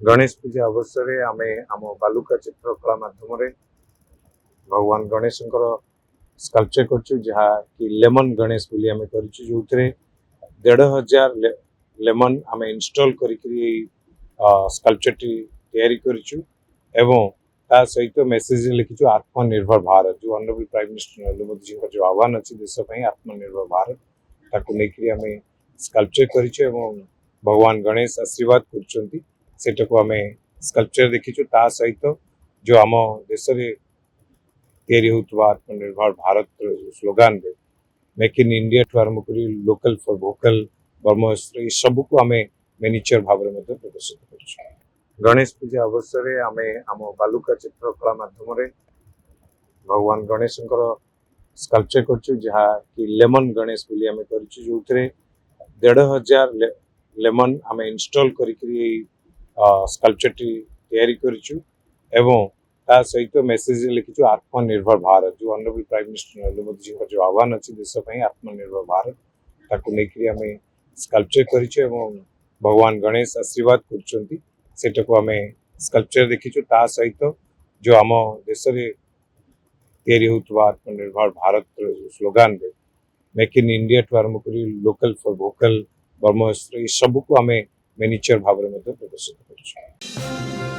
गणेश पूजा अवसर में आम आम बालुका चित्रकला मध्यम भगवान गणेश स्कल्पचर करछु जहाँ कि लेमन गणेश बोली आम करछु जो 1,500 लेमन आम इंस्टॉल करी स्कल्पचर टी तैयारी करछु एवं ता सहित मेसेज लिखिछु आत्मनिर्भर भारत जो honourable prime minister Narendra Modi ji का जो आह्वान अच्छी देश आत्मनिर्भर भारत ताकू लेकिन आम स्कल्पचर करछु एवं भगवान गणेश आशीर्वाद कर सेटा को आम स्कल्पचर देखीचु ता सहित जो आम देश आत्मनिर्भर भारत स्लोगान रे मेक इन इंडिया ठू आरंभ कर लोकल फॉर भोकल ब्रह्मस्त्र सब को आम मेनिचर भाव में प्रदर्शित कर गणेश पूजा अवसर में आम आम बालुका चित्रकला मध्यम भगवान गणेश स्कल्पचर करछु जहाँ कि लेमन गणेश बोली आम करछु जो 1,500 लेमन आम इंस्टॉल करी स्कल्पचर टी तैयारी करछु एवं ता सहित मेसेज लिखिछु आत्मनिर्भर भारत जो honourable prime minister Narendra Modi ji का जो आह्वान अच्छी देश आत्मनिर्भर भारत ताकू लेकिन आम स्कल्पचर करछु एवं भगवान गणेश आशीर्वाद कर सेटा को आम स्कल्पचर देखीचु ता सहित जो आम देश आत्मनिर्भर भारत स्लोगान रे मेक इन इंडिया ठू आरंभ कर लोकल फॉर भोकल ब्रह्मस्त्र सब को आम मेनिचर भाव में प्रदर्शित कर।